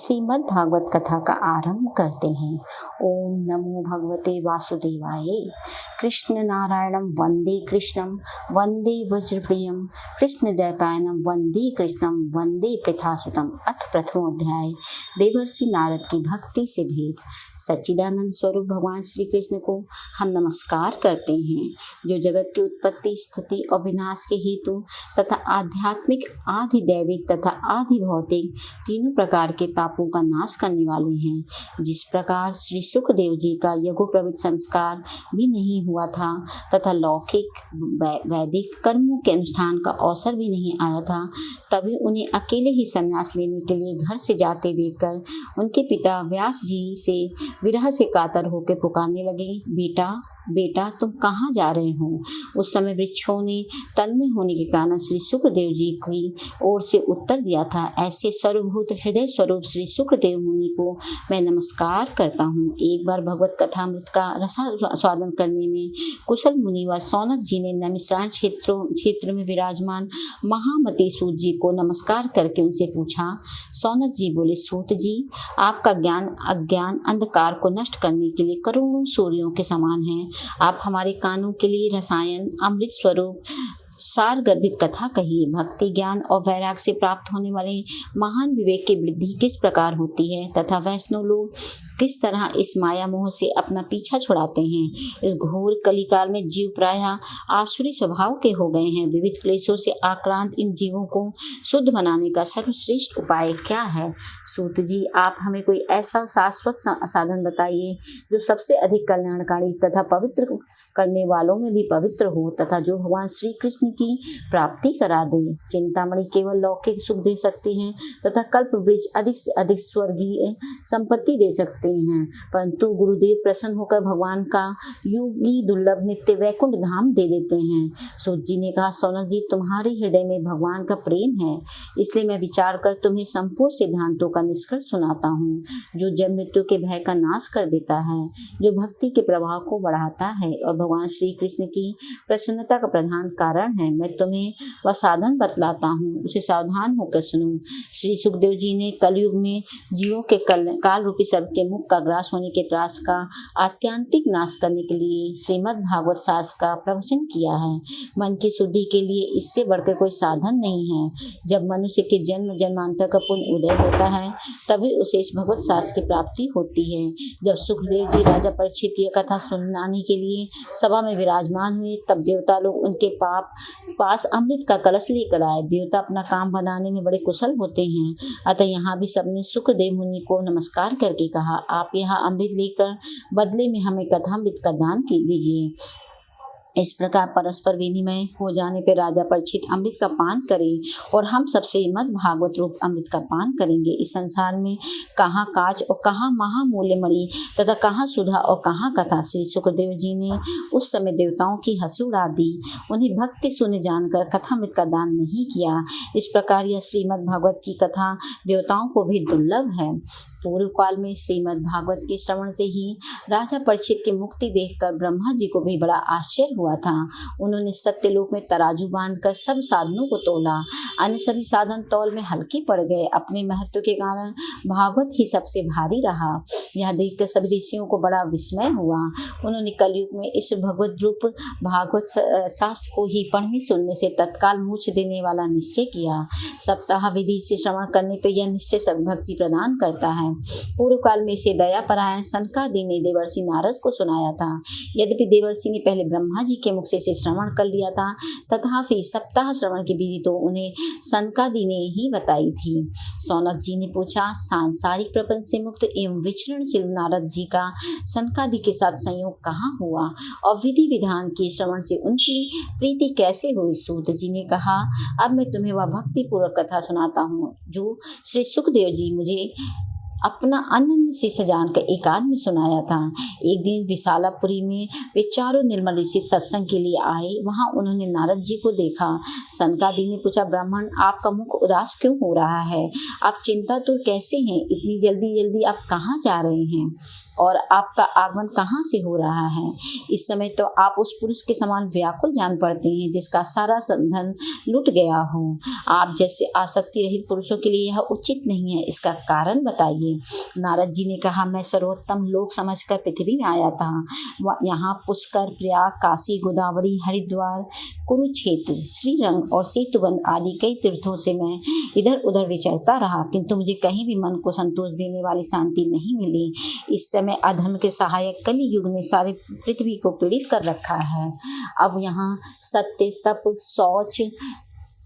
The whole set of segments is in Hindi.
श्रीमद् भागवत कथा का आरंभ करते हैं। ओम नमो भगवते वासुदेवाय। कृष्ण नारायणं वंदे कृष्णं वंदे वज्रप्रियं कृष्ण द्वैपायनं वंदे कृष्णं वंदे प्रथासुतम्। अथ प्रथमोध्याय देवर्षि नारद की भक्ति से भेंट। सच्चिदानंद स्वरूप भगवान श्री कृष्ण को हम नमस्कार करते हैं, जो जगत की उत्पत्ति, स्थिति और विनाश के हेतु तथा आध्यात्मिक, आदि दैविक तथा आदि भौतिक तीनों प्रकार के पापों का नाश करने वाले हैं। जिस प्रकार श्री सुखदेव जी का यज्ञोपवीत संस्कार भी नहीं हुआ था तथा लौकिक वैदिक कर्मों के अनुष्ठान का अवसर भी नहीं आया था, तभी उन्हें अकेले ही संन्यास लेने के लिए घर से जाते देखकर उनके पिता व्यास जी से विरह से कातर होकर पुकारने लगे, बेटा बेटा तुम कहाँ जा रहे हो। उस समय वृक्षों ने तन्मय होने के कारण श्री सुखदेव जी की ओर से उत्तर दिया था, ऐसे सर्वभूत हृदय स्वरूप श्री सुखदेव मुनि को मैं नमस्कार करता हूँ। एक बार भगवत कथामृत का रसास्वादन करने में कुशल मुनि व सौनक जी ने नमिश्राण क्षेत्र में विराजमान महामती सूत जी को नमस्कार करके उनसे पूछा। सौनक जी बोले, सूत जी आपका ज्ञान अज्ञान अंधकार को नष्ट करने के लिए करोड़ों सूर्यों के समान है। आप हमारे कानों के लिए रसायन अमृत स्वरूप सार गर्भित कथा कहिए। भक्ति ज्ञान और वैराग से प्राप्त होने वाले महान विवेक की वृद्धि किस प्रकार होती है तथा वैष्णव लोग किस तरह इस माया मोह से अपना पीछा छुड़ाते हैं। इस घोर कलिकाल में जीव प्रायः आसुरी स्वभाव के हो गए हैं। विविध क्लेशों से आक्रांत इन जीवों को शुद्ध बनाने का सर्वश्रेष्ठ उपाय क्या है। सूत जी आप हमें कोई ऐसा शाश्वत साधन बताइए जो सबसे अधिक कल्याणकारी तथा पवित्र करने वालों में भी पवित्र हो तथा जो भगवान श्री कृष्ण की प्राप्ति करा दे। चिंतामणि केवल लौकिक सुख दे सकती है तथा कल्प वृक्ष अधिक से अधिक स्वर्गीय संपत्ति दे सकते हैं, परंतु गुरुदेव प्रसन्न होकर भगवान का योगी दुर्लभ नित्य वैकुंठ धाम दे देते हैं। सूत जी ने कहा, सौनक जी तुम्हारे हृदय में भगवान का प्रेम है, इसलिए मैं विचार कर तुम्हें संपूर्ण सिद्धांतों का निष्कर्ष सुनाता हूँ, जो जन्म मृत्यु के भय का नाश कर देता है, जो भक्ति के प्रभाव को बढ़ाता है और भगवान श्री कृष्ण की प्रसन्नता का प्रधान कारण है। मैं तुम्हें वह साधन बतलाता हूँ, उसे सावधान होकर सुनो। श्री सुखदेव जी ने कलयुग में जीवों के काल रूपी सर्प के मुख का ग्रास होने के त्रास का आत्यांतिक नाश करने के लिए श्रीमद् भागवत शास्त्र का प्रवचन किया है। मन की शुद्धि के लिए इससे बढ़कर कोई साधन नहीं है। जब मनुष्य के जन्म जन्मांतर का पुण्य उदय होता है तभी उसे इस भगवत शास्त्र की प्राप्ति होती है। जब सुखदेव जी राजा परीक्षित की कथा सुनाने के लिए सभा में विराजमान हुए तब देवता लोग उनके पास अमृत का कलश लेकर आए। देवता अपना काम बनाने में बड़े कुशल होते हैं, अतः यहाँ भी सबने सुखदेव मुनि को नमस्कार करके कहा, आप यहाँ अमृत लेकर बदले में हमें कथामृत का दान दीजिए। इस प्रकार परस्पर विनिमय हो जाने पर राजा परीक्षित अमृत का पान करें और हम सब श्रीमद् भागवत रूप अमृत का पान करेंगे। इस संसार में कहाँ काच और कहाँ महामूल्य मणि तथा कहाँ सुधा और कहाँ कथा। श्री सुखदेव जी ने उस समय देवताओं की हंसी उड़ा दी, उन्हें भक्ति सुने जानकर कथामृत का दान नहीं किया। इस प्रकार यह श्रीमद् भागवत की कथा देवताओं को भी दुर्लभ है। पूर्व काल में श्रीमद् भागवत के श्रवण से ही राजा परीक्षित की मुक्ति देखकर ब्रह्मा जी को भी बड़ा आश्चर्य हुआ था। उन्होंने सत्यलोक में तराजू बांधकर सब साधनों को तोला, अन्य सभी साधन तौल में हल्के पड़ गए। अपने महत्व के कारण भागवत ही सबसे भारी रहा। यह देखकर सभी ऋषियों को बड़ा विस्मय हुआ। उन्होंने कलयुग में इस भगवत रूप भागवत शास्त्र को ही पढ़ने सुनने से तत्काल मोक्ष देने वाला निश्चय किया। सप्ताह विधि से श्रवण करने पर यह निश्चय सद्भक्ति प्रदान करता है। पूर्व काल में इसे दया परायण सनकादि ने देवर्षि नारद को सुनाया था। यद्यपि देवर्षि ने पहले ब्रह्मा जी के मुख से इसे श्रवण कर लिया था, तथापि सप्ताह श्रवण की विधि तो उन्हें सनकादि ने ही बताई थी। सौनक जी ने पूछा, सांसारिक प्रपंच से मुक्त एवं विचरणशील नारद जी का सनकादि के साथ संयोग कहाँ हुआ और विधि विधान के श्रवण से उनकी प्रीति कैसे हुई। सूत जी ने कहा, अब मैं तुम्हें वह भक्ति पूर्वक कथा सुनाता हूँ जो श्री सुखदेव जी मुझे अपना अनन्य शिष्य जानकर एकांत में सुनाया था। एक दिन विशालापुरी में वे चारों निर्मल ऋषि सत्संग के लिए आए। वहां उन्होंने नारद जी को देखा। सनकादि ने पूछा, ब्राह्मण, आपका मुख उदास क्यों हो रहा है? आप चिंतातुर कैसे हैं? इतनी जल्दी जल्दी आप कहाँ जा रहे हैं और आपका आगमन कहाँ से हो रहा है? इस समय तो आप उस पुरुष के समान व्याकुल जान पड़ते हैं जिसका सारा धन लुट गया हो। आप जैसे आसक्ति रहित पुरुषों के लिए यह उचित नहीं है, इसका कारण बताइए। नारद जी ने कहा, मैं सर्वोत्तम लोक समझकर पृथ्वी में आया था। यहाँ पुष्कर, प्रयाग, काशी, गोदावरी, हरिद्वार, कुरुक्षेत्र, श्रीरंग और सेतुबंध आदि कई तीर्थों से मैं इधर उधर विचरता रहा, किंतु मुझे कहीं भी मन को संतोष देने वाली शांति नहीं मिली। इस समय अधर्म के सहायक कली युग ने सारी पृथ्वी को पीड़ित कर रखा है। अब यहाँ सत्य, तप, शौच,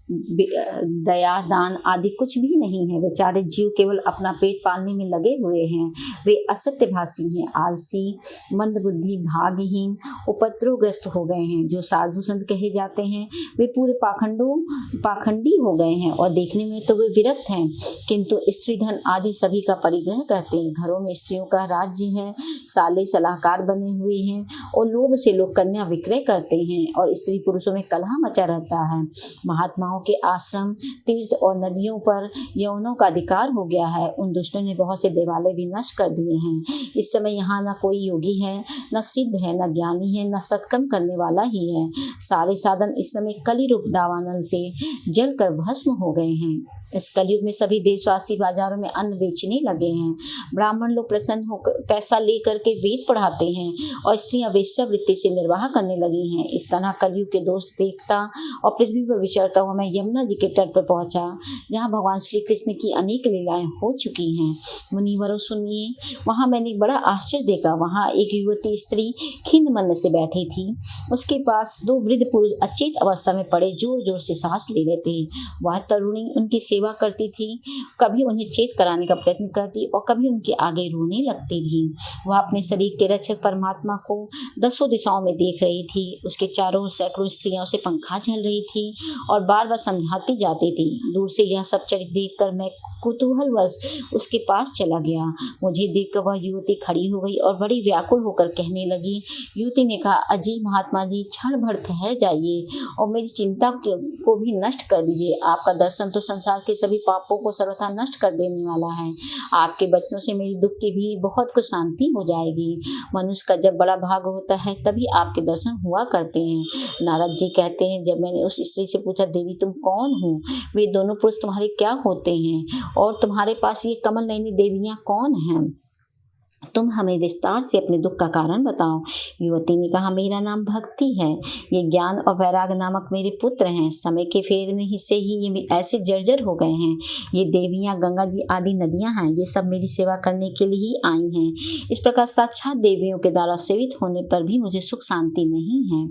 दया, दान आदि कुछ भी नहीं है। बेचारे जीव केवल अपना पेट पालने में लगे हुए हैं। वे असत्यभाषी हैं, आलसी, मंदबुद्धि, भाग्यहीन, उपद्रवग्रस्त हो गए हैं। जो साधु संत कहे जाते हैं वे पूरे पाखंडी हो गए हैं और देखने में तो वे विरक्त हैं, किंतु स्त्री धन आदि सभी का परिग्रह करते हैं। घरों में स्त्रियों का राज्य है, साले सलाहकार बने हुए हैं और लोभ से लोग कन्या विक्रय करते हैं और स्त्री पुरुषों में कलह मचा रहता है। महात्माओं के आश्रम, तीर्थ और नदियों पर यौनों का अधिकार हो गया है। उन दुष्टों ने बहुत से देवालय भी नष्ट कर दिए हैं। इस समय यहाँ न कोई योगी है, न सिद्ध है, न ज्ञानी है, न सत्कर्म करने वाला ही है। सारे साधन इस समय कली रूप दावानल से जलकर भस्म हो गए हैं। इस कलयुग में सभी देशवासी बाजारों में अन्न बेचने लगे हैं। ब्राह्मण लोग प्रसन्न होकर पैसा लेकर के वेद पढ़ाते हैं और स्त्रियां वेश्यावृत्ति से निर्वाह करने लगी हैं। इस तरह कलयुग के दोष देखता और पृथ्वी पर विचरता हुआ मैं यमुना जी के तट पर पहुंचा, जहां भगवान श्री कृष्ण की अनेक लीलाएं हो चुकी हैं। मुनिवरों सुनिए, वहां मैंने बड़ा आश्चर्य देखा। वहां एक युवती स्त्री खिन्न मन से बैठी थी। उसके पास दो वृद्ध पुरुष अचेत अवस्था में पड़े जोर जोर से सांस ले रहे थे। वह तरुणी उनकी सेवा करती थी, कभी उन्हें चेत कराने का प्रयत्न करती और कभी उनके आगे रोने लगती थी। वह अपने शरीर के रक्षक परमात्मा को दसों दिशाओं में देख रही थी। उसके चारों ओर सैकड़ों स्त्रियां उसे पंखा झल रही थी और बार बार समझाती जाती थी। दूर से यह सब चरित्र देखकर मैं कुतूहलवश उसके पास चला गया। मुझे देखकर वह युवती खड़ी हो गई और बड़ी व्याकुल होकर कहने लगी। युवती ने कहा, अजी महात्मा जी, क्षण भर ठहर जाइए और मेरी चिंता को भी नष्ट कर दीजिए। आपका दर्शन तो संसार के सभी पापों को सर्वथा नष्ट कर देने वाला है। आपके बचनों से मेरी दुख की भी बहुत कुछ शांति हो जाएगी। मनुष्य का जब बड़ा भाग होता है तभी आपके दर्शन हुआ करते हैं। नारद जी कहते हैं, जब मैंने उस स्त्री से पूछा, देवी तुम कौन हो? वे दोनों पुरुष तुम्हारे क्या होते हैं और तुम्हारे पास ये कमल नयनी देवियां कौन हैं? तुम हमें विस्तार से अपने दुख का कारण बताओ। युवती ने कहा, मेरा नाम भक्ति है। ये ज्ञान और वैराग नामक मेरे पुत्र हैं। समय के फेरने से ही ये ऐसे जर्जर हो गए हैं। ये देवियां गंगा जी आदि नदियां हैं। ये सब मेरी सेवा करने के लिए ही आई हैं। इस प्रकार साक्षात देवियों के द्वारा सेवित होने पर भी मुझे सुख शांति नहीं है।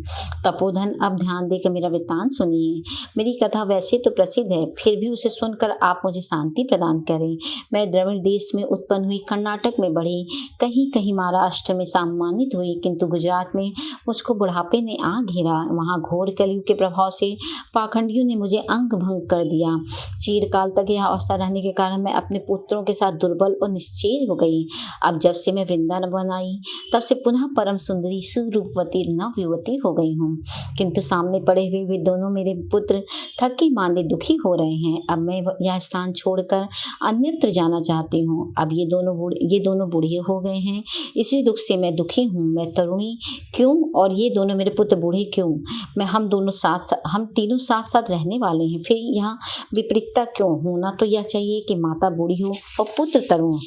तपोधन, अब ध्यान देकर मेरा वृत्तांत सुनिए। मेरी कथा वैसे तो प्रसिद्ध है, फिर भी उसे सुनकर आप मुझे शांति प्रदान करें। मैं द्रविड़ देश में उत्पन्न हुई, कर्नाटक में बढ़ी, कहीं कहीं महाराष्ट्र में सम्मानित हुई, किंतु गुजरात में मुझको बुढ़ापे ने आ घेरा। वहां घोर कलयुग के प्रभाव से पाखंडियों ने मुझे अंग भंग कर दिया। चीरकाल तक यह अवस्था रहने के कारण मैं अपने पुत्रों के साथ दुर्बल और निश्चेर हो गई। अब जब से मैं वृंदावन आई तब से पुनः परम सुंदरी सुरूपवती नव युवती हो गई हूँ, किंतु सामने पड़े हुए वे दोनों मेरे पुत्र थके मांदे दुखी हो रहे हैं। अब मैं यह स्थान छोड़कर अन्यत्र जाना चाहती हूँ। अब ये दोनों बूढ़े हो गए हैं, इसी दुख से मैं दुखी हूँ। मैं तरुणी क्यों और ये दोनों मेरे पुत्र बूढ़े क्यों? हम तीनों साथ साथ रहने वाले हैं, फिर यहाँ विपरीतता क्यों? होना तो यह चाहिए कि माता बूढ़ी हो और पुत्र तरुण।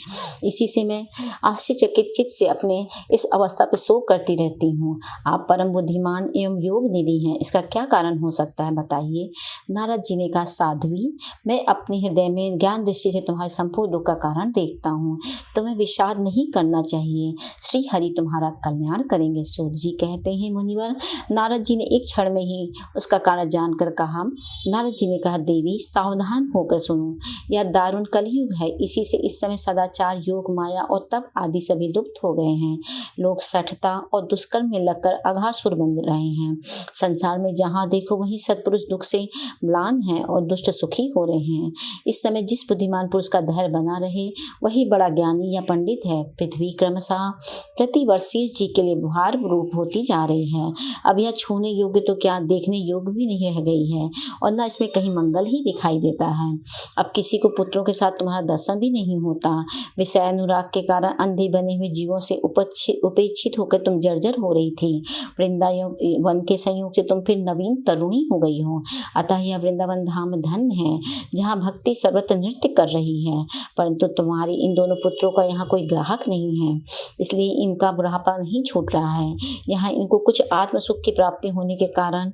इसी से मैं आश्चर्यचकित चित्त से अपने इस अवस्था पर शोक करती रहती हूँ। आप परम बुद्धिमान एवं योग निधि हैं, इसका क्या कारण हो सकता है, बताइए। नारद जी ने कहा, साध्वी, मैं अपने हृदय में ज्ञान दृष्टि से तुम्हारे संपूर्ण दुख का कारण देखता हूँ। तुम्हें विषाद नहीं करना चाहिए। श्री हरि तुम्हारा कल्याण करेंगे। सूत जी कहते हैं, मुनिवर, नारद जी ने एक क्षण में ही उसका कारण जानकर कहा। नारद जी ने कहा, देवी सावधान होकर सुनो, यह दारुण कलयुग है। इसी से इस समय सदाचार, योग, माया और तप आदि सभी लुप्त हो गए हैं। लोग सठता और दुष्कर्म में लगकर अघासुर बन रहे हैं। संसार में जहाँ देखो वहीं सत्पुरुष दुख से म्लान है और दुष्ट सुखी हो रहे हैं। इस समय जिस बुद्धिमान पुरुष का धैर्य बना रहे वही बड़ा ज्ञानी या पंडित है। पृथ्वी क्रमशः प्रतिवर्ष जी के लिए भार रूप होती जा रही है। अब यह छूने योग्य तो क्या, देखने योग्य भी नहीं रह गई है और न इसमें कहीं मंगल ही दिखाई देता है। अब किसी को पुत्रों के साथ तुम्हारा दर्शन भी नहीं होता। विषय अनुराग के कारण अंधे बने हुए जीवों से उपेक्षित होकर तुम जर्जर हो रही थी। वृंदावन के संयोग से तुम फिर नवीन तरुणी हो गई हो। अतः यह वृंदावन धाम धन है जहाँ भक्ति सर्वत्र नृत्य कर रही है। परंतु तुम्हारे इन दोनों पुत्रों का यहाँ कोई ग्राहक नहीं है, इसलिए इनका बुढ़ापा नहीं छूट रहा है। यहाँ इनको कुछ आत्म सुख की प्राप्ति होने के कारण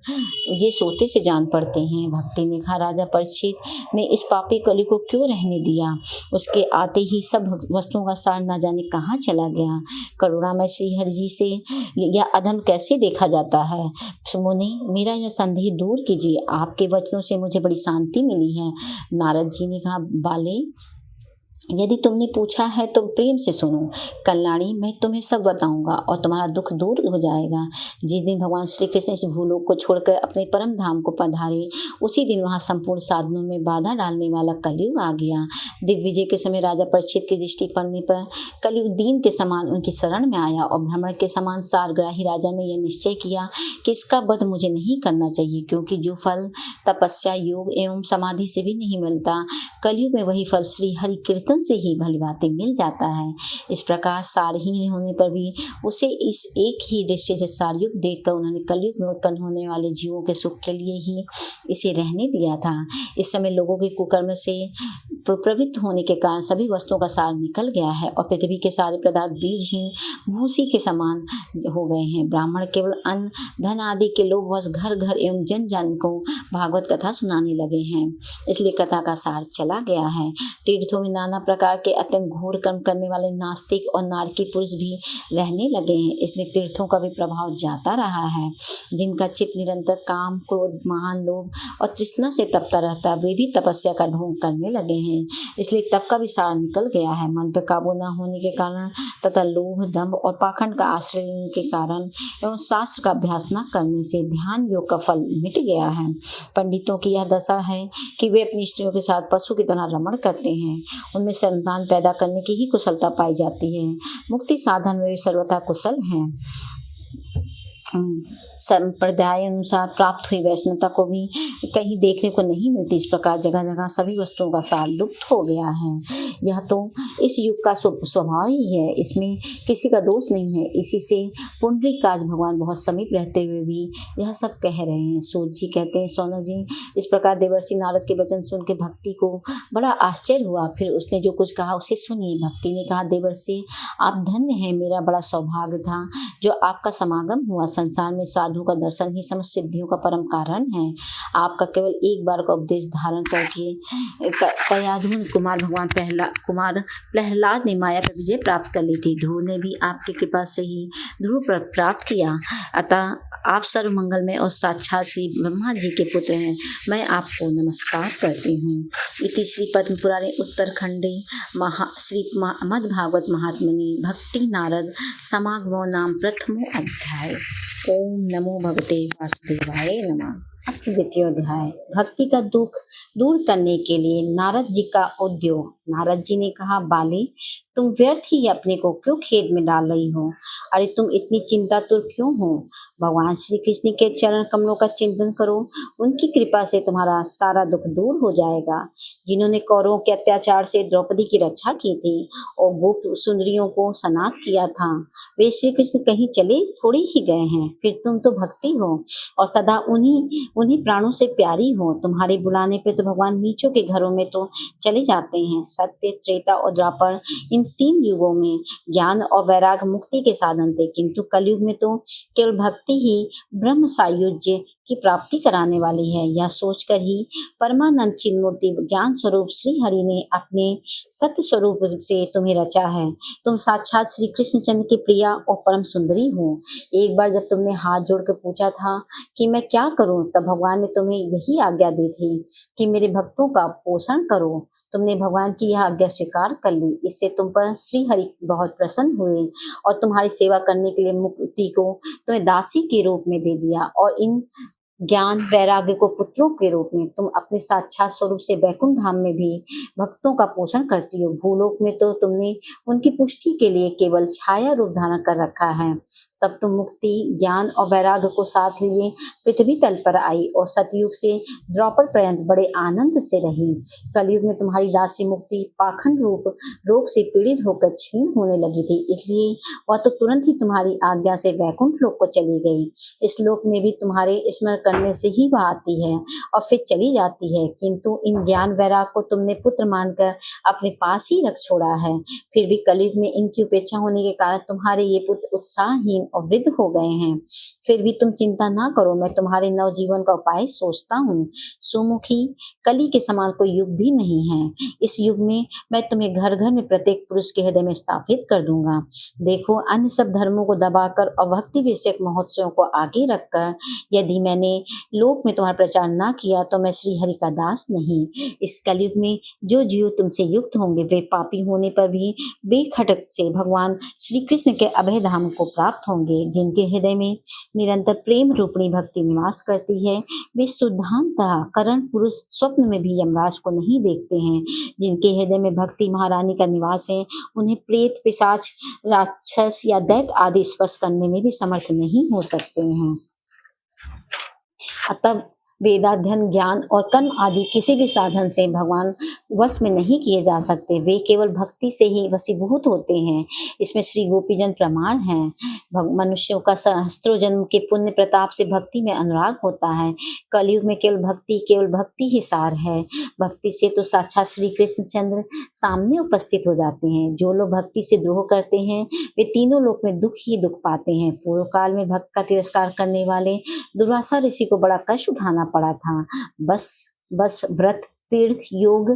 ये सोते से जान पड़ते हैं। भक्ति ने कहा, राजा परीक्षित ने इस पापी कली को क्यों रहने दिया? उसके आते ही सब वस्तुओं का सार न जाने कहाँ चला गया। करुणामय श्री हरि जी से यह अधम कैसे देखा जाता है? मुनि, मेरा यह संदेह दूर कीजिए। आपके वचनों से मुझे बड़ी शांति मिली है। नारद जी ने कहा, बाले, यदि तुमने पूछा है तो प्रेम से सुनो। कल्याणी, मैं तुम्हें सब बताऊंगा और तुम्हारा दुख दूर हो जाएगा। जिस दिन भगवान श्री कृष्ण इस भूलोक को छोड़कर अपने परम धाम को पधारे, उसी दिन वहां संपूर्ण साधनों में बाधा डालने वाला कलयुग आ गया। दिग्विजय के समय राजा परीक्षित की दृष्टि पड़ने पर कलयुग दीन के समान उनकी शरण में आया और भ्रमण के समान सारग्राही राजा ने यह निश्चय किया कि इसका वध मुझे नहीं करना चाहिए, क्योंकि जो फल तपस्या, योग एवं समाधि से भी नहीं मिलता, कलयुग में वही फल श्री हरि कीर्तन से ही भली बातें मिल जाता है। इस प्रकार सारहीन होने पर भी उसे इस एक ही दृष्टि से सारयुग देखकर उन्होंने कलयुग में उत्पन्न होने वाले जीवों के सुख के लिए ही इसे रहने दिया था। इस समय लोगों के कुकर्म से प्रवृत्त होने के कारण सभी वस्तुओं का सार निकल गया है और पृथ्वी के सारे पदार्थ बीजहीन भूसी के समान हो गए हैं। ब्राह्मण केवल अन्न, धन आदि के लोभवश घर घर एवं जन जन को भागवत कथा सुनाने लगे हैं, इसलिए कथा का सार चला गया है। तीर्थों में नाना प्रकार के अत्यंत घोर कर्म करने वाले नास्तिक और नारकी पुरुष भी रहने लगे हैं, इसलिए तीर्थों का भी प्रभाव जाता रहा है। जिनका चित्त निरंतर काम, क्रोध, महान लोभ और तृष्णा से तपता रहता, वे भी तपस्या का ढोंग करने लगे हैं, इसलिए तप का भी सार निकल गया है। मन पर काबू न होने के कारण तथा लोभ, दंभ और पाखंड का आश्रय लेने के कारण एवं शास्त्र का अभ्यास न करने से ध्यान योग का फल मिट गया है। पंडितों की यह दशा है कि वे अपनी स्त्रियों के साथ पशु की तरह रमण करते हैं, उनमें संतान पैदा करने की ही कुशलता पाई जाती है। मुक्ति साधन में वे सर्वथा कुशल हैं। संप्रदाय अनुसार प्राप्त हुई वैष्णवता को भी कहीं देखने को नहीं मिलती। इस प्रकार जगह जगह सभी वस्तुओं का सार लुप्त हो गया है। यह तो इस युग का स्वभाव ही है, इसमें किसी का दोष नहीं है। इसी से पुंडरीकाक्ष भगवान बहुत समीप रहते हुए भी यह सब कह रहे हैं। सूत जी कहते हैं, सौनक जी, इस प्रकार देवर्षि नारद के वचन सुन के भक्ति को बड़ा आश्चर्य हुआ। फिर उसने जो कुछ कहा उसे सुनिए। भक्ति ने कहा, देवर्षि, आप धन्य हैं। मेरा बड़ा सौभाग्य था जो आपका समागम हुआ। संसार में साधु का दर्शन ही समस्त सिद्धियों का परम कारण है। आपका केवल एक बार का उपदेश धारण करके कयाधुन कुमार भगवान प्रहलाद ने माया पर विजय प्राप्त कर ली थी। ध्रुव ने भी आपकी कृपा से ही ध्रुव प्राप्त किया। अतः आप सर्व मंगलमय और साक्षात श्री ब्रह्मा जी के पुत्र हैं। मैं आपको नमस्कार करती हूँ। इति श्री पद्म पुराणे उत्तरखंडे श्री मद्भागवत महात्मनि भक्ति नारद समागमो नाम प्रथमो अध्याय। ओम नमो भगवते वासुदेवाय नमः। द्वितीय अध्याय, भक्ति का दुख दूर करने के लिए नारद जी का उद्योग। नारद जी ने कहा, बाली, तुम व्यर्थ ही अपने को क्यों खेद में डाल रही हो? अरे तुम इतनी चिंतातुर क्यों हो? भगवान श्री कृष्ण के चरण कमलों का चिंतन करो, उनकी कृपा से तुम्हारा सारा दुख दूर हो जाएगा। जिन्होंने कौरवों के अत्याचार से द्रौपदी की रक्षा की थी और गोप सुंदरियों को सनाथ किया था, वे श्री कृष्ण कहीं चले थोड़ी ही गए हैं। फिर तुम तो भक्ति हो और सदा उन्हीं प्राणों से प्यारी हो। तुम्हारे बुलाने पे तो भगवान नीचों के घरों में तो चले जाते हैं। सत्य, त्रेता और द्वापर, इन 3 युगों में ज्ञान और वैराग मुक्ति के साधन थे, किंतु कलयुग में तो केवल भक्ति ही ब्रह्म सायुज्य की प्राप्ति कराने वाली है। यह सोचकर ही परमानंद चिन्मूर्ति ज्ञान स्वरूप श्री हरि ने अपने सत्य स्वरूप से तुम्हें रचा है। तुम साक्षात श्री कृष्णचंद्र की प्रिया और परम सुंदरी हो। एक बार जब तुमने हाथ जोड़ कर पूछा था कि मैं क्या करूं, तब भगवान ने तुम्हें यही आज्ञा दी थी कि मेरे भक्तों का पोषण करो। तुमने भगवान की यह आज्ञा स्वीकार कर ली। इससे तुम पर श्री हरि बहुत प्रसन्न हुए और तुम्हारी सेवा करने के लिए मुक्ति को तुम्हें दासी के रूप में दे दिया, और इन ज्ञान वैराग्य को पुत्रों के रूप में तुम अपने साक्षात स्वरूप से वैकुंठ धाम में भी भक्तों का पोषण करती हो। भूलोक में तो तुमने उनकी पुष्टि के लिए केवल छाया रूप धारण कर रखा है। तब तुम मुक्ति, ज्ञान और वैराग्य को साथ लिए पृथ्वी तल पर आई और सतयुग से द्वापर पर्यंत बड़े आनंद से रही। कलयुग में तुम्हारी दासी मुक्ति पाखंड रूप रोग से पीड़ित होकर क्षीण होने लगी थी, इसलिए वह तो तुरंत ही तुम्हारी आज्ञा से वैकुंठ लोक को चली गई। इस लोक में भी तुम्हारे स्मरण करने से ही वह आती है और फिर चली जाती है, किंतु इन ज्ञान वैराग को तुमने पुत्र मानकर अपने पास ही रख छोड़ा है। फिर भी कलयुग में इनकी उपेक्षा होने के कारण तुम्हारे ये पुत्र उत्साहहीन और वृद्ध हो गए हैं। फिर भी तुम चिंता ना करो, मैं तुम्हारे नवजीवन का उपाय सोचता हूँ। सुमुखी, कली के समान कोई युग भी नहीं है। इस युग में मैं तुम्हें घर घर में प्रत्येक पुरुष के हृदय में स्थापित कर दूंगा। देखो, अन्य सब धर्मों को दबाकर और भक्ति विषयक महोत्सवों को आगे रखकर यदि मैंने लोक में तुम्हारा प्रचार ना किया तो मैं श्री हरि का दास नहीं। इस कलयुग में जो जीव तुमसे युक्त होंगे वे पापी होने पर भी बेखटक से भगवान श्री कृष्ण के अभय धाम को प्राप्त होंगे। जिनके हृदय में निरंतर प्रेम रूपणी भक्ति निवास करती है वे शुद्धांतः करण पुरुष स्वप्न में भी यमराज को नहीं देखते हैं। जिनके हृदय में भक्ति महारानी का निवास है उन्हें प्रेत, पिशाच, राक्षस या दैत्य आदि स्पर्श करने में भी समर्थ नहीं हो सकते हैं। अतः वेदाध्ययन, ज्ञान और कर्म आदि किसी भी साधन से भगवान वश में नहीं किए जा सकते। वे केवल भक्ति से ही वशीभूत होते हैं। इसमें श्री गोपीजन प्रमाण हैं। मनुष्यों का सहस्त्रों जन्म के पुण्य प्रताप से भक्ति में अनुराग होता है। कलयुग में केवल भक्ति ही सार है। भक्ति से तो साक्षात श्री कृष्णचंद्र सामने उपस्थित हो जाते हैं। जो लोग भक्ति से द्रोह करते हैं वे तीनों लोक में दुख ही दुख पाते हैं। पूर्व काल में भक्त का तिरस्कार करने वाले दुर्वासा ऋषि को बड़ा कष्ट उठाना पड़ा था। बस व्रत, तीर्थ, योग,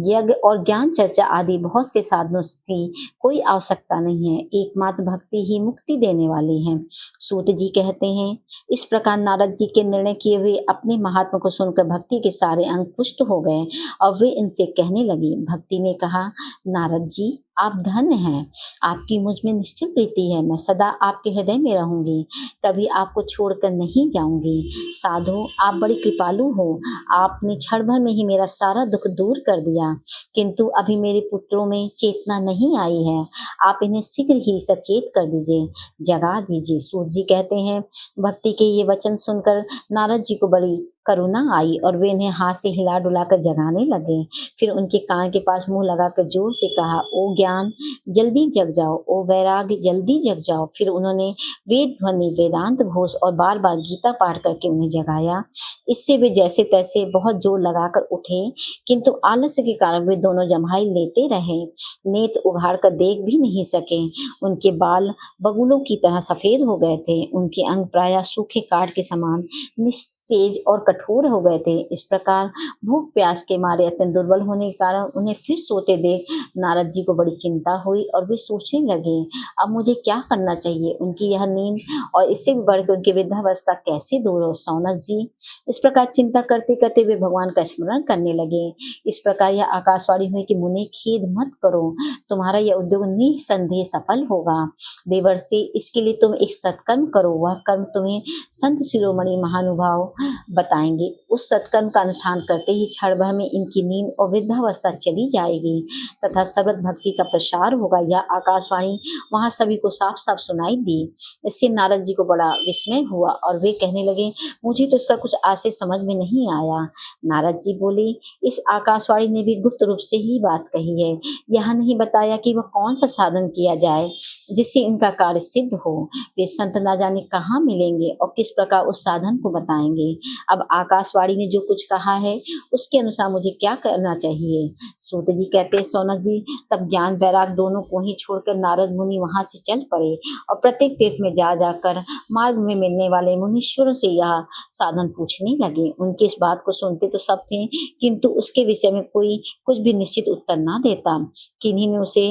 यज्ञ और ज्ञान चर्चा आदि बहुत से साधनों की कोई आवश्यकता नहीं है। एकमात्र भक्ति ही मुक्ति देने वाली है। सूत जी कहते हैं, इस प्रकार नारद जी के निर्णय किए हुए अपने महात्मा को सुनकर भक्ति के सारे अंग पुष्ट हो गए और वे इनसे कहने लगी। भक्ति ने कहा, नारद जी आप धन्य हैं, आपकी मुझ में निश्चल प्रीति है। मैं सदा आपके हृदय में रहूंगी, कभी आपको छोड़कर नहीं जाऊंगी। साधु, आप बड़े कृपालु हो। आपने क्षण भर में ही मेरा सारा दुख दूर कर दिया, किंतु अभी मेरे पुत्रों में चेतना नहीं आई है। आप इन्हें शीघ्र ही सचेत कर दीजिए, जगा दीजिए। सूत जी कहते हैं, भक्ति के ये वचन सुनकर नारद जी को बड़ी करुणा आई और वे इन्हें हाथ से हिला डुलाकर जगाने लगे। फिर उनके कान के पास मुंह लगाकर जोर से कहा, ओ ज्ञान जल्दी जग जाओ, ओ वैराग्य जल्दी जग जाओ। फिर उन्होंने वेद ध्वनि, वेदांत घोष और बार बार गीता पाठ करके उन्हें जगाया। इससे वे जैसे तैसे बहुत जोर लगाकर उठे, किंतु आलस्य के कारण वे दोनों जम्हाई लेते रहे। नेत्र उघाड़ कर देख भी नहीं सके। उनके बाल बगुलों की तरह सफेद हो गए थे। उनके अंग प्रायः सूखे काठ के समान निस्तेज और कठोर हो गए थे। इस प्रकार भूख प्यास के मारे अत्यंत दुर्बल होने के कारण उन्हें फिर सोते देख नारद जी को बड़ी चिंता हुई और वे सोचने लगे, अब मुझे क्या करना चाहिए। उनकी यह नींद और इससे भी बढ़कर उनकी वृद्धावस्था कैसे दूर हो। सौनक जी इस प्रकार चिंता करते करते वे भगवान का स्मरण करने लगे। इस प्रकार यह आकाशवाणी हुई कि मुने खेद मत करो, तुम्हारा यह उद्योग निसंदेह सफल होगा। देवर्षि, इसके लिए तुम एक सत्कर्म करो। वह कर्म तुम्हें संत शिरोमणि महानुभाव बताएंगे। उस सत्कर्म का अनुष्ठान करते ही क्षण भर में इनकी नींद और वृद्धावस्था चली जाएगी तथा सर्वत्र भक्ति का प्रसार होगा। यह आकाशवाणी वहां सभी को साफ साफ सुनाई दी। इससे नारद जी को बड़ा विस्मय हुआ और वे कहने लगे, मुझे तो इसका कुछ आशय समझ में नहीं आया। नारद जी बोले, इस आकाशवाणी ने भी गुप्त रूप से ही बात कही है। यह नहीं बताया कि वह कौन सा साधन किया जाए जिससे इनका कार्य सिद्ध हो। वे संत ना जाने कहाँ मिलेंगे और किस प्रकार उस साधन को बताएंगे। अब आकाशवाणी ने जो कुछ कहा है उसके अनुसार मुझे क्या करना चाहिए? सूत जी कहते हैं, सौनक जी, तब ज्ञान वैराग दोनों को ही छोड़कर नारद मुनि वहां से चल पड़े और प्रत्येक तीर्थ में जा जाकर मार्ग में मिलने वाले मुनीश्वरों से यह साधन पूछने लगे। उनकी इस बात को सुनते तो सब थे, किंतु उसके विषय में कोई कुछ भी निश्चित उत्तर ना देता। किन्हीं ने उसे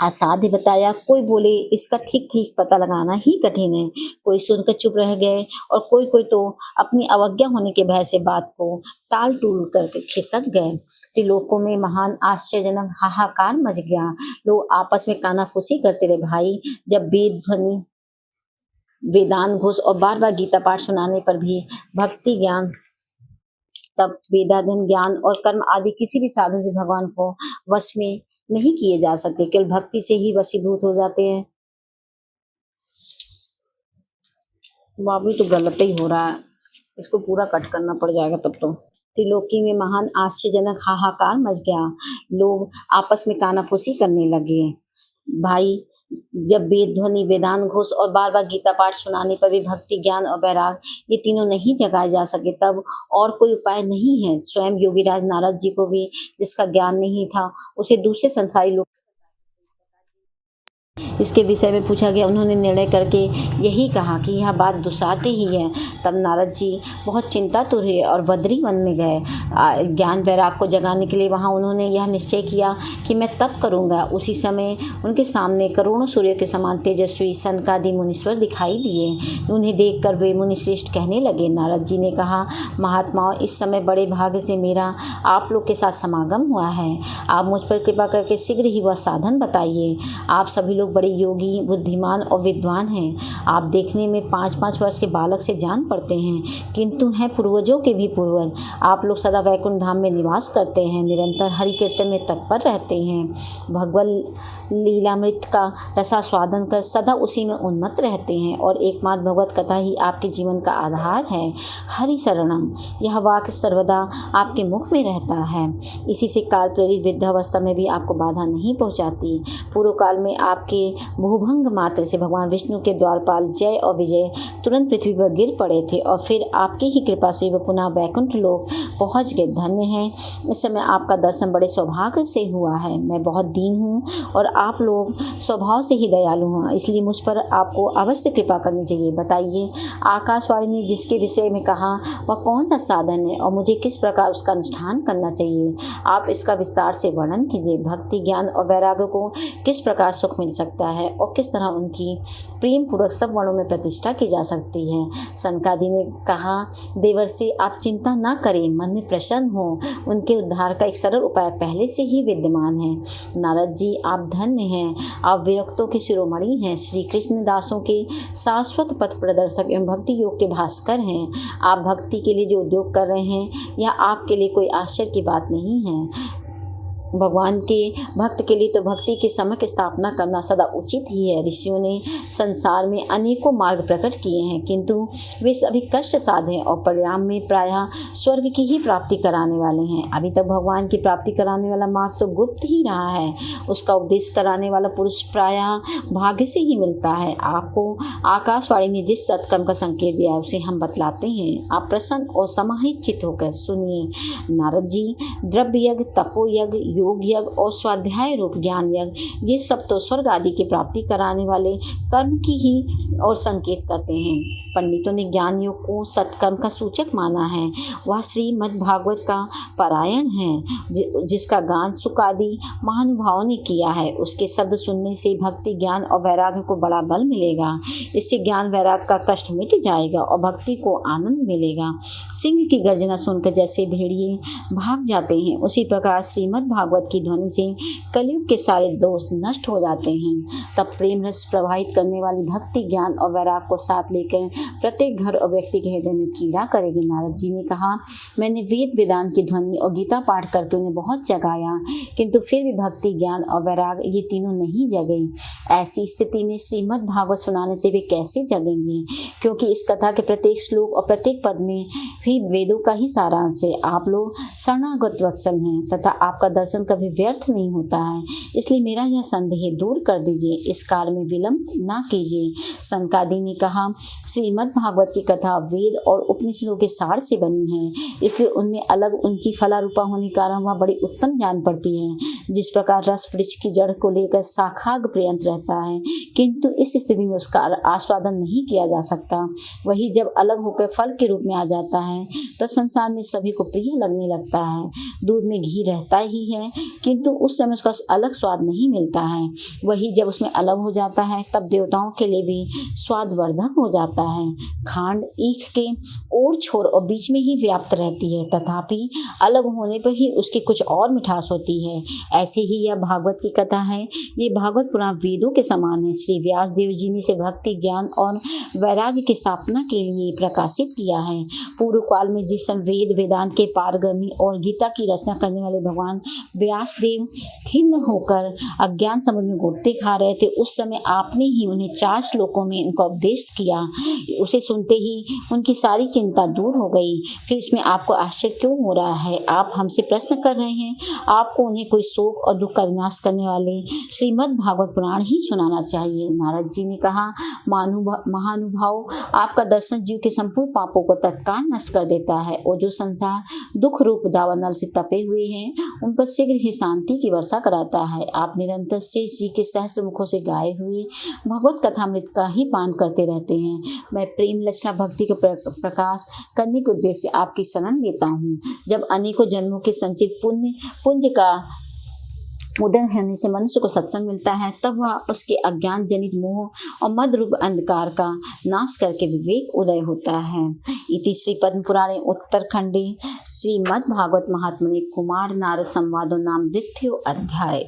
असाध्य बताया, कोई बोले इसका ठीक ठीक पता लगाना ही कठिन है, कोई सुनकर चुप रह गए और कोई कोई तो अपनी अवज्ञा होने के भय से बात को टाल टूल करके खिसक गए। त्रिलोकों में महान आश्चर्यजनक हाहाकार मच गया। लोग आपस में कानाफूसी करते रहे। भाई, जब वेद ध्वनि, वेदांत घोष और बार बार गीता पाठ सुनाने पर भी भक्ति ज्ञान, तब वेदाध्ययन, ज्ञान और कर्म आदि किसी भी साधन से भगवान को वश में नहीं किए जा सकते, केवल भक्ति से ही वशीभूत हो जाते हैं। बाबू तो गलत ही हो रहा है, इसको पूरा कट करना पड़ जाएगा तब तो। त्रिलोकी में महान आश्चर्यजनक हाहाकार मच गया। लोग आपस में कानाफूसी करने लगे। भाई, जब वेद ध्वनि, वेदांत घोष और बार बार गीता पाठ सुनाने पर भी भक्ति, ज्ञान और वैराग ये तीनों नहीं जगाए जा सके, तब और कोई उपाय नहीं है। स्वयं योगीराज नारद जी को भी जिसका ज्ञान नहीं था, उसे दूसरे संसारी लोग इसके विषय में पूछा गया। उन्होंने निर्णय करके यही कहा कि यह बात दुसाध्य ही है। तब नारद जी बहुत चिंतातुर हुए और बद्री वन में गए। ज्ञान वैराग को जगाने के लिए वहां उन्होंने यह निश्चय किया कि मैं तप करूंगा। उसी समय उनके सामने करोड़ों सूर्य के समान तेजस्वी सनकादि मुनीश्वर दिखाई दिए। उन्हें देखकर वे मुनिश्रेष्ठ कहने लगे। नारद जी ने कहा, महात्माओं, इस समय बड़े भाग्य से मेरा आप लोग के साथ समागम हुआ है। आप मुझ पर कृपा करके शीघ्र ही वह साधन बताइए। आप सभी लोग बड़े योगी, बुद्धिमान और विद्वान हैं। आप देखने में 5-5 वर्ष के बालक से जान पड़ते हैं, किंतु हैं पूर्वजों के भी पूर्वज। आप लोग सदा वैकुंठ धाम में निवास करते हैं, निरंतर हरि कीर्तन में तत्पर रहते हैं, भगवत लीलामृत का रसास्वादन कर सदा उसी में उन्मत्त रहते हैं और एकमात्र भगवत कथा ही आपके जीवन का आधार है। हरि शरणम, यह वाक्य सर्वदा आपके मुख में रहता है। इसी से काल प्रेरित वृद्धावस्था में भी आपको बाधा नहीं पहुंचाती। पूर्व काल में आपके भूभंग मात्र से भगवान विष्णु के द्वारपाल जय और विजय तुरंत पृथ्वी पर गिर पड़े थे और फिर आपकी ही कृपा से वह पुनः वैकुंठ लोक पहुंच गए। धन्य है, इस समय आपका दर्शन बड़े सौभाग्य से हुआ है। मैं बहुत दीन हूँ और आप लोग स्वभाव से ही दयालु हैं, इसलिए मुझ पर आपको अवश्य कृपा करनी चाहिए। बताइए, आकाशवाणी ने जिसके विषय में कहा वह कौन सा साधन है और मुझे किस प्रकार उसका अनुष्ठान करना चाहिए? आप इसका विस्तार से वर्णन कीजिए। भक्ति, ज्ञान और वैराग्य को किस प्रकार सुख मिल सकता है और किस तरह उनकी प्रेम पूर्वक सब वर्णों में प्रतिष्ठा की जा सकती है? सनकादि ने कहा, देवर्षि, आप चिंता न करें, मन में प्रसन्न हो। उनके उद्धार का एक सरल उपाय पहले से ही विद्यमान है। नारद जी, आप धन्य हैं, आप विरक्तों के शिरोमणि हैं, श्री कृष्ण दासों के शाश्वत पथ प्रदर्शक एवं भक्ति योग के भास्कर हैं। आप भक्ति के लिए जो उद्योग कर रहे हैं, यह आपके लिए कोई आश्चर्य की बात नहीं है। भगवान के भक्त के लिए तो भक्ति के सम्यक स्थापना करना सदा उचित ही है। ऋषियों ने संसार में अनेकों मार्ग प्रकट किए हैं, किंतु वे सभी कष्ट साध हैं और परिणाम में प्रायः स्वर्ग की ही प्राप्ति कराने वाले हैं। अभी तक भगवान की प्राप्ति कराने वाला मार्ग तो गुप्त ही रहा है। उसका उपदेश कराने वाला पुरुष प्रायः भाग्य से ही मिलता है। आपको आकाशवाणी ने जिस सत्कर्म का संकेत दिया है उसे हम बतलाते हैं। आप प्रसन्न और समाहित चित्त होकर सुनिए। नारद जी, द्रव्य यज्ञ, तपो यज्ञ, योग यज्ञ और स्वाध्याय रूप ज्ञान यज्ञ, ये सब तो स्वर्ग आदि की प्राप्ति कराने वाले कर्म की ही और संकेत करते हैं। पंडितों ने ज्ञान योग को सत्कर्म का सूचक माना है। वह श्रीमद् भागवत का पारायण है, जिसका गान सुख आदि महानुभावों ने किया है। उसके शब्द सुनने से भक्ति, ज्ञान और वैराग्य को बड़ा बल मिलेगा। इससे ज्ञान वैराग्य का कष्ट मिट जाएगा और भक्ति को आनंद मिलेगा। सिंह की गर्जना सुनकर जैसे भेड़िए भाग जाते हैं, उसी प्रकार श्रीमद् भागवत की ध्वनि से कलयुग के सारे दोष नष्ट हो जाते हैं। तब प्रेम रस प्रवाहित करने वाली भक्ति, ज्ञान और वैराग्य को साथ लेकर प्रत्येक घर और व्यक्ति के हृदय में कीड़ा करेगी। नारद जी ने कहा, मैंने वेद वेदांत की ध्वनि और गीता पाठ करके उन्हें बहुत जगाया, किंतु फिर भी भक्ति, ज्ञान और वैराग्य ये तीनों नहीं जगे। ऐसी स्थिति में श्रीमद् भागवत सुनाने से वे कैसे जगेंगे? क्योंकि इस कथा के प्रत्येक श्लोक और प्रत्येक पद में भी वेदों का ही सारांश है। आप लोग शरणागत वत्सल हैं तथा आपका दर्शन दर्शन कभी व्यर्थ नहीं होता है, इसलिए मेरा यह संदेह दूर कर दीजिए, इस काल में विलंब ना कीजिए। सनकादि ने कहा, श्रीमद् भागवत की कथा वेद और उपनिषदों के सार से बनी है, इसलिए उनमें अलग उनकी फलारूपा होने के कारण वह बड़ी उत्तम जान पड़ती है। जिस प्रकार रस वृक्ष की जड़ को लेकर शाखाग्र पर्यंत रहता है, किंतु इस स्थिति में उसका आस्वादन नहीं किया जा सकता, वही जब अलग होकर फल के रूप में आ जाता है तो संसार में सभी को प्रिय लगने लगता है। दूध में घी रहता ही है, किंतु उस समय उसका अलग स्वाद नहीं मिलता है, वही जब उसमें अलग हो जाता है तब देवताओं के लिए भी स्वादवर्धक हो जाता है। खांड ईख के ओर छोर और बीच में ही व्याप्त रहती है, तथापि अलग होने पर ही उसकी कुछ और मिठास होती है। ऐसे ही यह भागवत की कथा है, ये भागवत पुराण वेदों के समान है। श्री व्यास देव जी ने इसे भक्ति, ज्ञान और वैराग्य की स्थापना के लिए प्रकाशित किया है। पूर्व काल में जिस समय वेद वेदांत के पारगमी और गीता की रचना करने वाले भगवान व्यास देव खिन्न होकर अज्ञान समुद्र में गोते खा रहे थे, उस समय आपने ही उन्हें 4 श्लोकों में उनका उपदेश किया। उसे सुनते ही उनकी सारी चिंता दूर हो गई। फिर इसमें आपको आश्चर्य क्यों हो रहा है? आप हमसे प्रश्न कर रहे हैं। आपको उन्हें कोई शोक और दुख का विनाश करने वाले श्रीमद् भागवत पुराण ही सुनाना चाहिए। नारद जी ने कहा, महानुभाव, आपका दर्शन जीव के संपूर्ण पापों को तत्काल नष्ट कर देता है और जो संसार दुख रूप दावानल से तपे हुए हैं उन पर शीघ्र ही शांति की वर्षा कराता है। आप निरंतर शेष जी के सहस्त्र मुखों से गाए हुए भगवत कथामृत का ही पान करते रहते हैं। मैं प्रेम लक्षणा भक्ति का प्रकाश करने के उद्देश्य से आपकी शरण लेता हूँ। जब अनेकों जन्मों के संचित पुंज का उदय होने से मनुष्य को सत्संग मिलता है, तब वह उसके अज्ञान जनित मोह और मद रूप अंधकार का नाश करके विवेक उदय होता है। इति श्री पद्म पुराणे उत्तरखंडे श्रीमद् भागवत महात्म्ये कुमार नारद संवादो नाम 2 अध्याय।